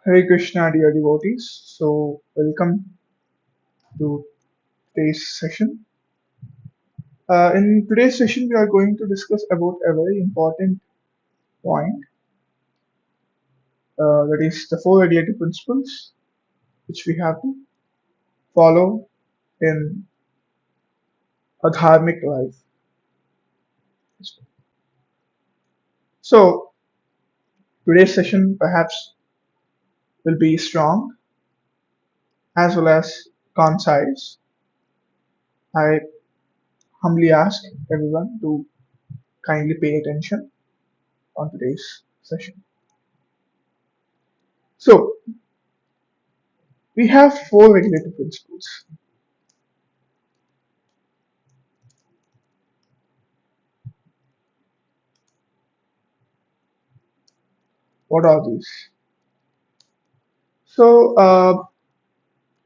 Hare Krishna, dear devotees. So, welcome to today's session. In today's session, we are going to discuss about a very important point, that is the four regulative principles which we have to follow in a dharmic life. So, today's session perhaps will be strong as well as concise. I humbly ask everyone to kindly pay attention on today's session. So, we have four regulative principles. What are these? So,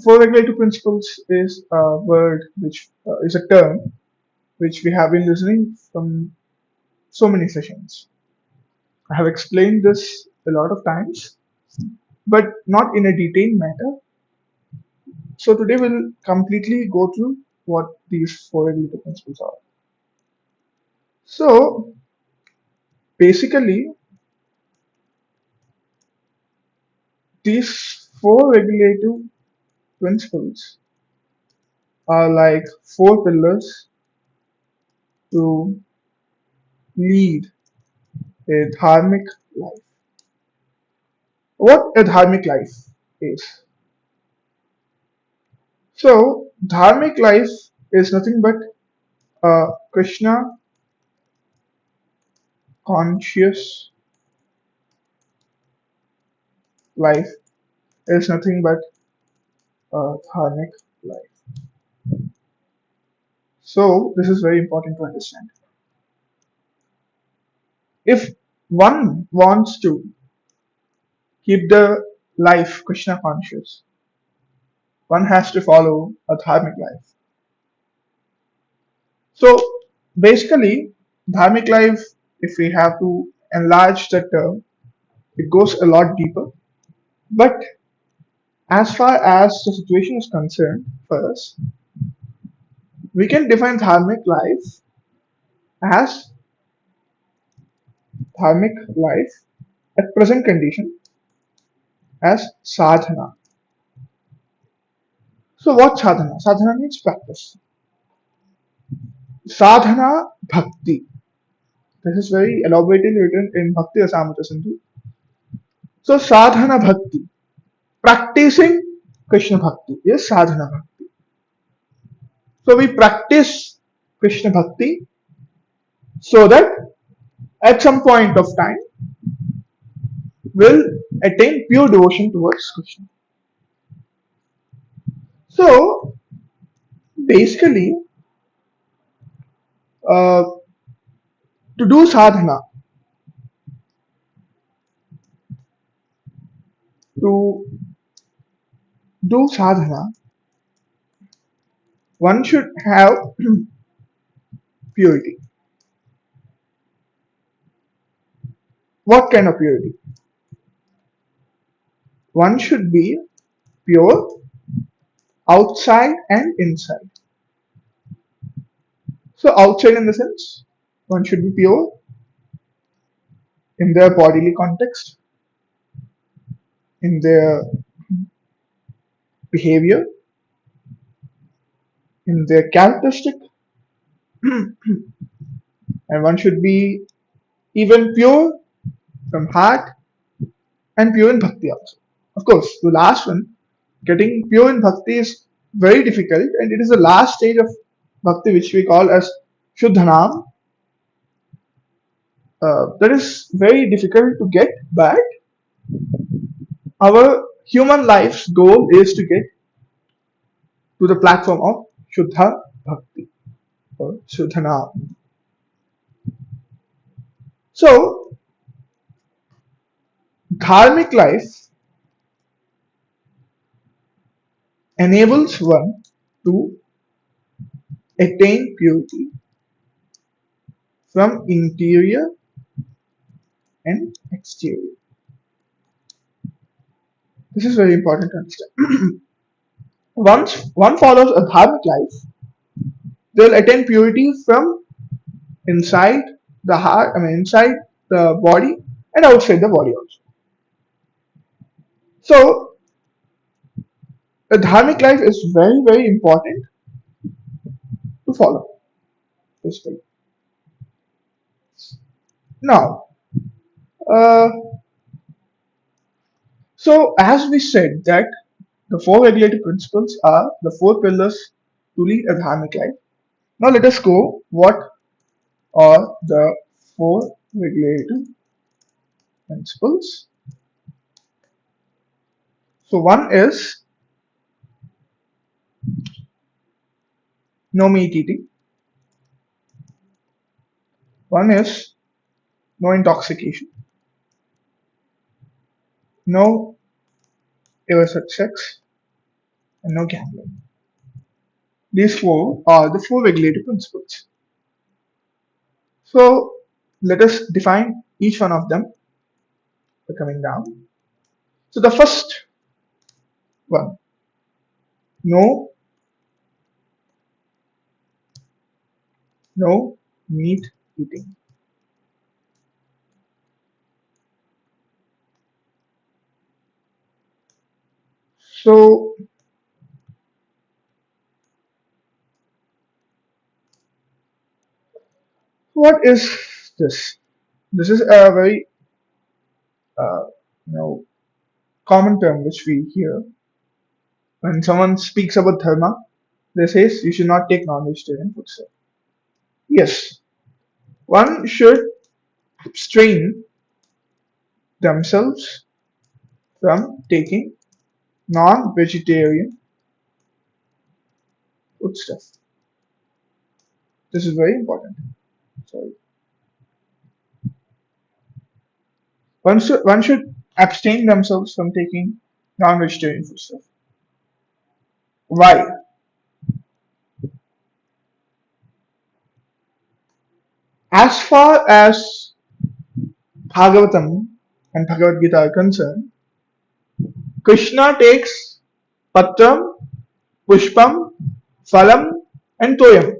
four regulative principles is a word which is a term which we have been listening from so many sessions. I have explained this a lot of times, but not in a detailed manner. So, today we'll completely go through what these four regulative principles are. So, basically, these four regulative principles are like four pillars to lead a dharmic life. What a dharmic life is. So, dharmic life is nothing but a Krishna conscious life, is nothing but a dharmic life. So, this is very important to understand. If one wants to keep the life Krishna conscious, one has to follow a dharmic life. So, basically, dharmic life, if we have to enlarge the term, it goes a lot deeper. But as far as the situation is concerned, first, we can define dharmic life as dharmic life at present condition as sadhana. So what sadhana? Sadhana means practice. Sadhana bhakti. This is very elaborately written in Bhakti Rasamrita Sindhu. So sadhana bhakti. Practicing Krishna bhakti is sadhana bhakti. So we practice Krishna bhakti so that at some point of time will attain pure devotion towards Krishna. So basically, uh, to do sadhana, to do sadhana, one should have purity. What kind of purity? One should be pure outside and inside. So outside in the sense, one should be pure in their bodily context, in their behavior, in their characteristic, and one should be even pure from heart and pure in bhakti also. Of course, the last one, getting pure in bhakti is very difficult, and it is the last stage of bhakti which we call as Shuddhanam. That is very difficult to get, but our human life's goal is to get to the platform of Shuddha Bhakti or Shuddhanam. So, dharmic life enables one to attain purity from interior and exterior. This is very important to understand. Once one follows a dharmic life, they will attain purity from inside the heart, inside the body and outside the body also. So, a dharmic life is very, very important to follow. Basically. Now, uh, so as we said that the four regulative principles are the four pillars to lead a dharmic life. Now let us go what are the four regulative principles. So one is no meat eating, one is no intoxication, no illicit sex, and no gambling. These four are the four regulative principles. So let us define each one of them by coming down. So the first one, no no meat eating. So what is this? This is a very uh, you know common term which we hear when someone speaks about dharma. They say you should not take non-vegetarian food. So, yes, one should abstain themselves from taking non-vegetarian foodstuff. This is very important. Sorry. One should abstain themselves from taking non-vegetarian foodstuff. Why? As far as Bhagavatam and Bhagavad Gita are concerned, Krishna takes patram, pushpam, phalam, and toyam.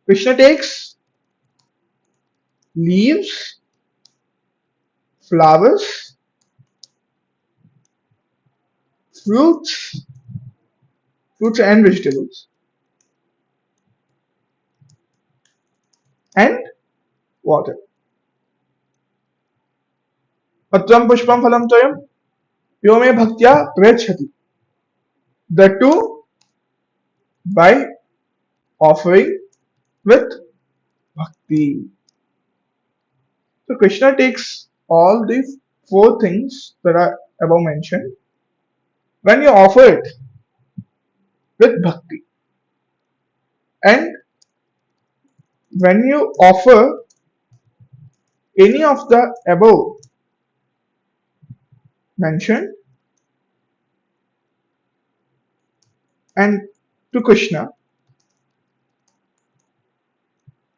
Krishna takes leaves, flowers, fruits, fruits and vegetables, and water. Patram, pushpam, phalam, toyam. Yo me bhaktya prayachati. The two by offering with bhakti. So Krishna takes all these four things that are above mentioned when you offer it with bhakti. And when you offer any of the above mentioned and to Krishna,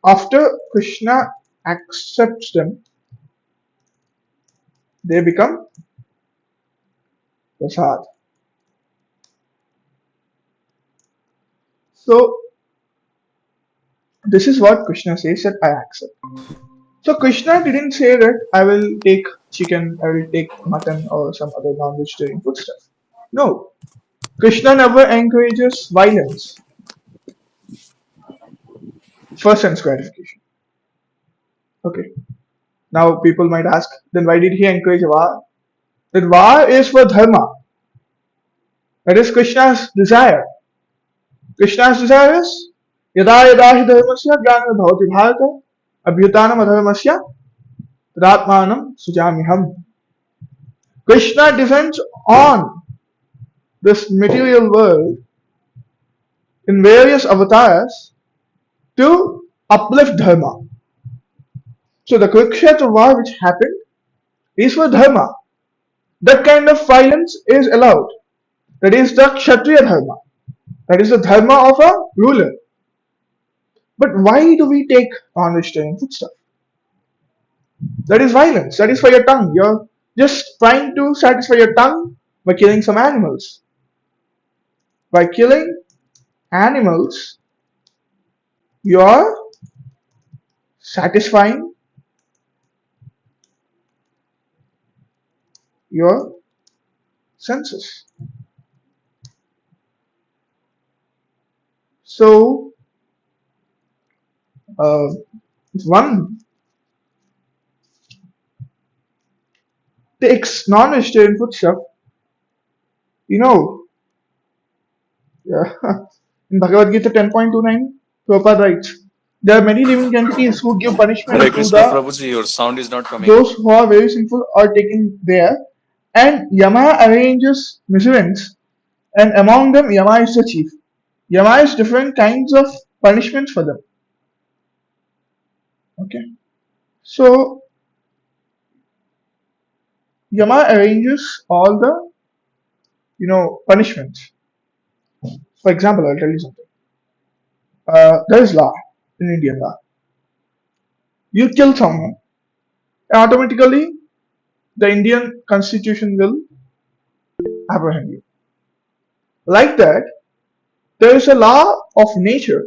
after Krishna accepts them, they become prasad. So this is what Krishna says that I accept. So Krishna didn't say that I will take chicken, I will take mutton or some other non-vegetarian food stuff. No. Krishna never encourages violence for sense gratification. Okay. Now people might ask, then why did he encourage war? That war is for dharma. That is Krishna's desire. Krishna's desire is यदा यदा हि धर्मस्य ग्लानिर्भवति Bharat अभ्युत्थानम् अधर्मस्य तदात्मानं सृजाम्यहम्. Krishna descends on this material world in various avatars to uplift dharma. So the Kurukshetra war which happened is for dharma. That kind of violence is allowed. That is the Kshatriya dharma. That is the dharma of a ruler. But why do we take non-vegetarian food stuff? That is violence. That is for your tongue. just trying to satisfy your tongue by killing some animals. By killing animals, you are satisfying your senses. So, uh, if one takes non-vegetarian food stuff, you know, yeah, in Bhagavad Gita 10.29, Prabhupada writes, there are many living entities who give punishment Hare to Krishna the Prabhuji, your sound is not coming. those who are very sinful are taken there, and Yama arranges miseries, and among them Yama is the chief. Yama is different kinds of punishments for them. Okay, so Yama arranges all the punishments. For example, I'll tell you something. There is law in Indian law. You kill someone, automatically the Indian constitution will apprehend you. Like that, there is a law of nature,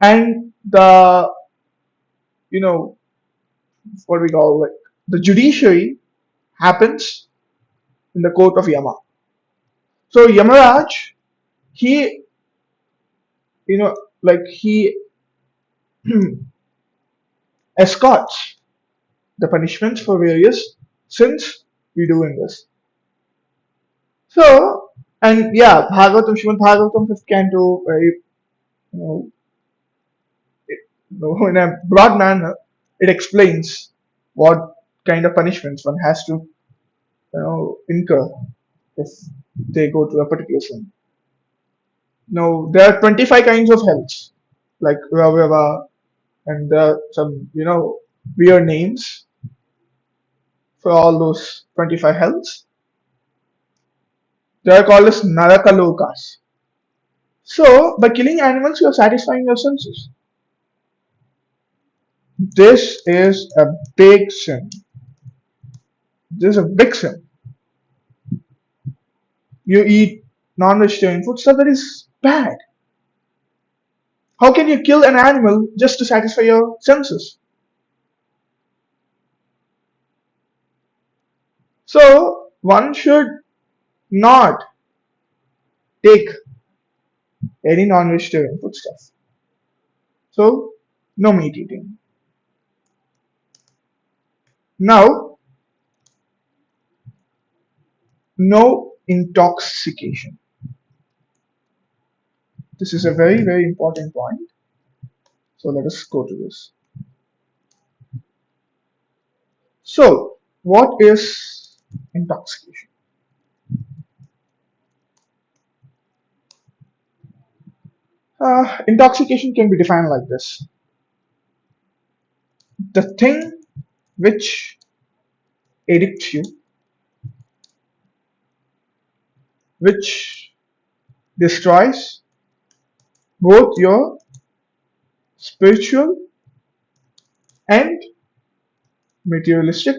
and the you know what we call like the judiciary happens in the court of Yama. So Yamaraj, he you know he escorts the punishments for various sins we do in this. So and yeah, Bhagavatam, Srimad Bhagavatam, fifth canto, very you know, in a broad manner, it explains what kind of punishments one has to incur if they go to a particular sin. Now there are 25 kinds of hells, like Ravava, and there are some weird names for all those 25 hells. They are called as Narakalokas. So by killing animals, you are satisfying your senses. This is a big sin. This is a big sin. You eat non-vegetarian food, so that is bad. How can you kill an animal just to satisfy your senses? So one should not take any non-vegetarian foodstuff. So no meat eating. Now, no intoxication. This is a very, very important point. So let us go to this. So, what is intoxication? Intoxication can be defined like this: the thing which addicts you, which destroys both your spiritual and materialistic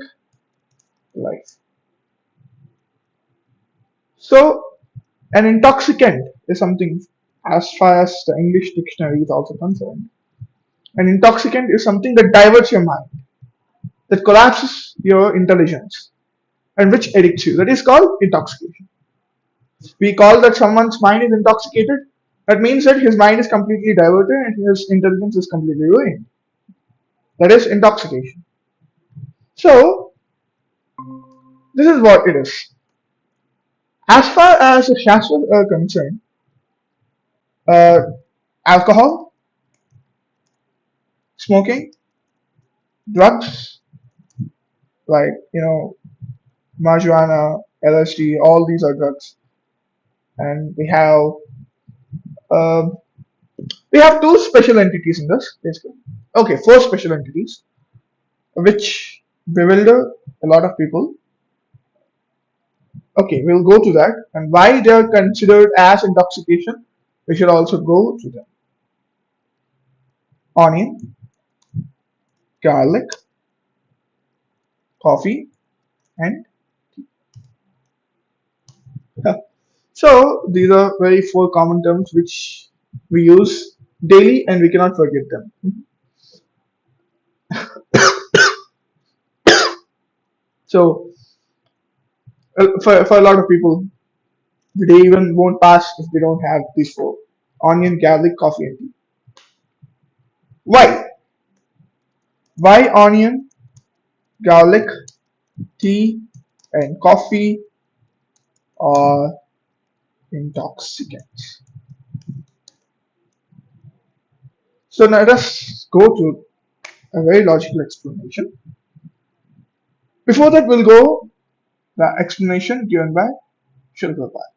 life. So, an intoxicant is something, as far as the English dictionary is also concerned, an intoxicant is something that diverts your mind, that collapses your intelligence, and which addicts you. That is called intoxication. We call that someone's mind is intoxicated. That means that his mind is completely diverted and his intelligence is completely ruined. That is intoxication. So, this is what it is. As far as the Shastras are concerned, uh, alcohol, smoking, drugs like marijuana, LSD, all these are drugs, and um, we have two special entities in this basically. Okay, four special entities which bewilder a lot of people. Okay, we'll go to that and why they are considered as intoxication. We should also go to them: onion, garlic, coffee. and yeah. So these are very four common terms which we use daily and we cannot forget them. So for a lot of people, they even won't pass if they don't have these four: onion, garlic, coffee, and tea. Why? Why onion, garlic, tea, and coffee are intoxicants? So now let us go to a very logical explanation. Before that, we'll go the explanation given by Shilpapal.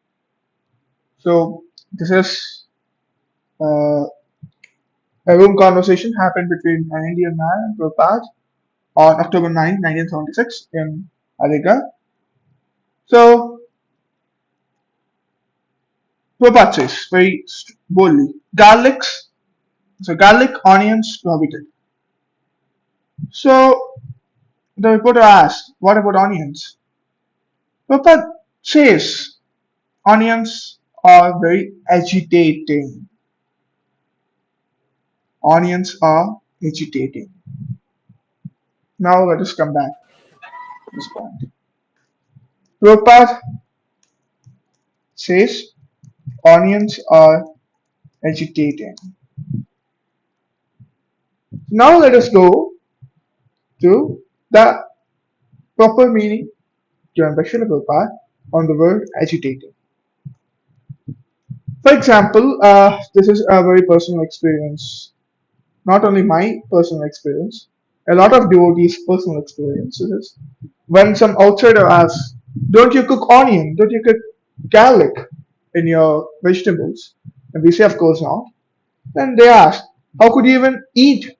So this is uh, a room conversation happened between an Indian man and Prabhupada on October 9, 1976 in Aligarh. So Prabhupada says very boldly, garlic, onions prohibited. So the reporter asked, what about onions? Prabhupada says onions are very agitating. Onions are agitating. Now let us come back to this point. Prabhupada says onions are agitating. Now let us go to the proper meaning given by Srila Prabhupada on the word agitating. For example, this is a very personal experience, not only my personal experience, a lot of devotees' personal experiences. When some outsider asks, don't you cook onion? Don't you cook garlic in your vegetables? And we say, of course not. Then they ask, how could you even eat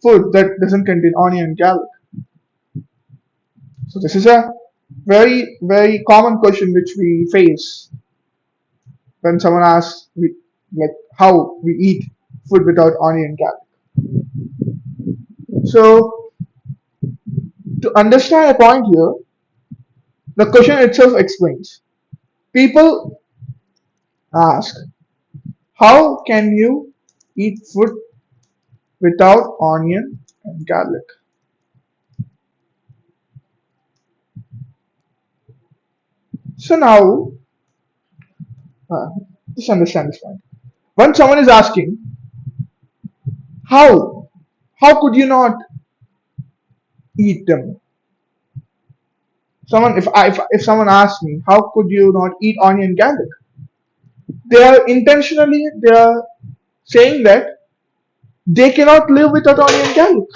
food that doesn't contain onion and garlic? So this is a very, very common question which we face when someone asks like how we eat food without onion and garlic. So to understand a point here, the question itself explains. People ask, how can you eat food without onion and garlic? So now, uh, just understand this point. When someone is asking, how, how could you not eat them? If someone asks me, how could you not eat onion and garlic? They are saying that they cannot live without onion and garlic.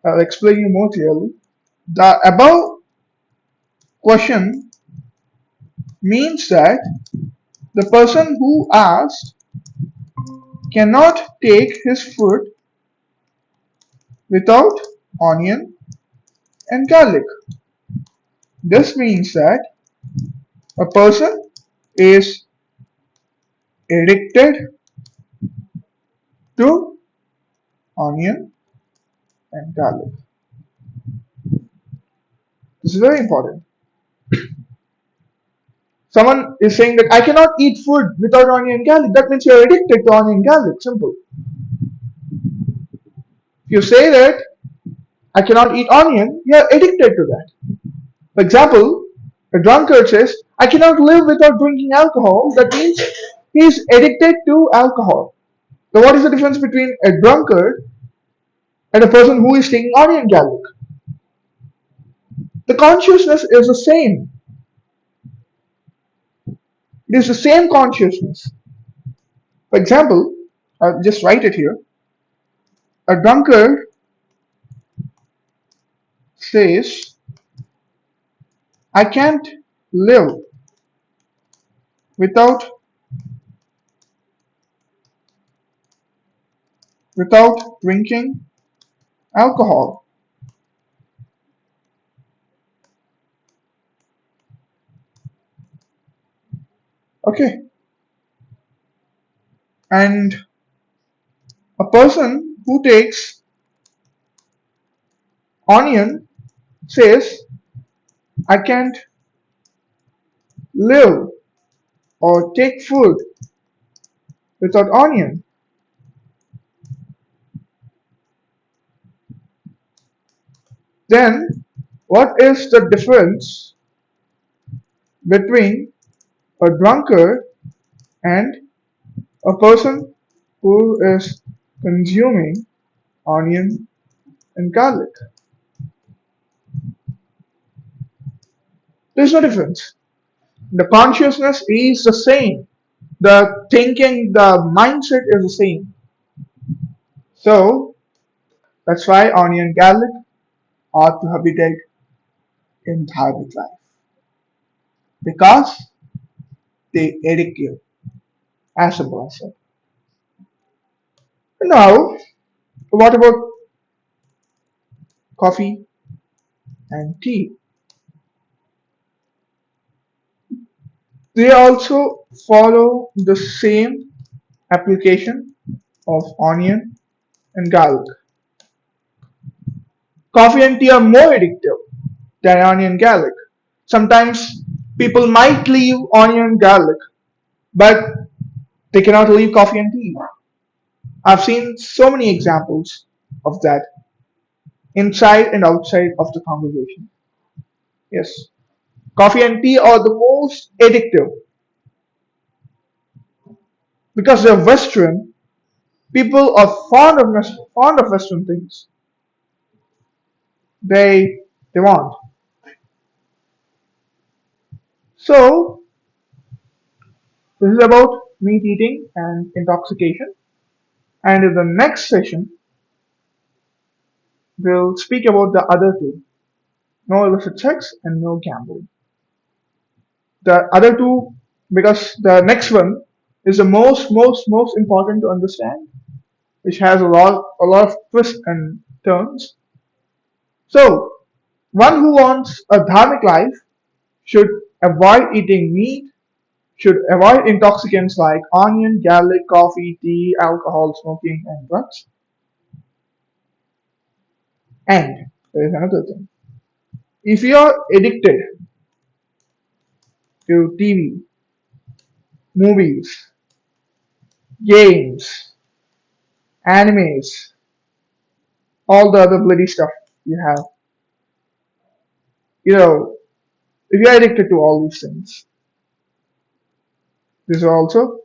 I'll explain you more clearly. The above question means that the person who asked cannot take his food without onion and garlic. This means that a person is addicted to onion and garlic. This is very important. Someone is saying that I cannot eat food without onion and garlic. That means you are addicted to onion and garlic. Simple. If you say that I cannot eat onion, you are addicted to that. For example, a drunkard says, I cannot live without drinking alcohol. That means he is addicted to alcohol. So what is the difference between a drunkard and a person who is taking onion garlic? The consciousness is the same. It is the same consciousness. For example, I'll just write it here. A drunkard says, I can't live without drinking alcohol. Okay. And a person who takes Onion says, I can't live or take food without onion. Then, what is the difference between a drunkard and a person who is consuming onion and garlic? There's no difference. The consciousness is the same. The thinking, the mindset is the same. So, that's why onion and garlic ought to habitate in Dharmic life. Because they addict you, as simple as that. Now, what about coffee and tea? They also follow the same application of onion and garlic. Coffee and tea are more addictive than onion and garlic. Sometimes people might leave onion and garlic, but they cannot leave coffee and tea. I've seen so many examples of that inside and outside of the congregation. Yes, coffee and tea are the most addictive because they're Western. People are fond of Western things. They want. So this is about meat eating and intoxication. And in the next session, we'll speak about the other two: no illicit sex and no gambling. The other two, because the next one is the most important to understand, which has a lot of twists and turns. So, one who wants a dharmic life should avoid eating meat, should avoid intoxicants like onion, garlic, coffee, tea, alcohol, smoking, and drugs. And there is another thing. If you are addicted to TV, movies, games, animes, all the other bloody stuff you have, you know, if you're addicted to all these things, these are also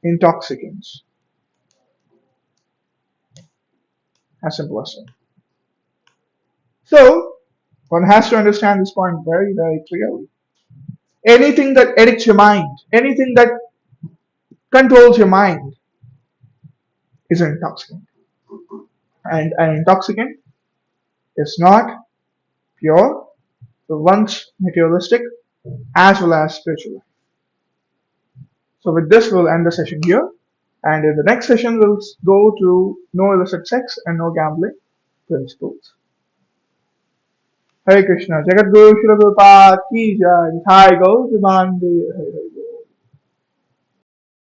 intoxicants, as simple as that. So, one has to understand this point very clearly. Anything that addicts your mind, anything that controls your mind is an intoxicant. And an intoxicant is not pure, so once materialistic as well as spiritual. So with this, we'll end the session here. And in the next session, we'll go to no illicit sex and no gambling principles. Hare Krishna, Jagat Guru Shila Prabhupada ki jai, Thai Gaur Hare Hare.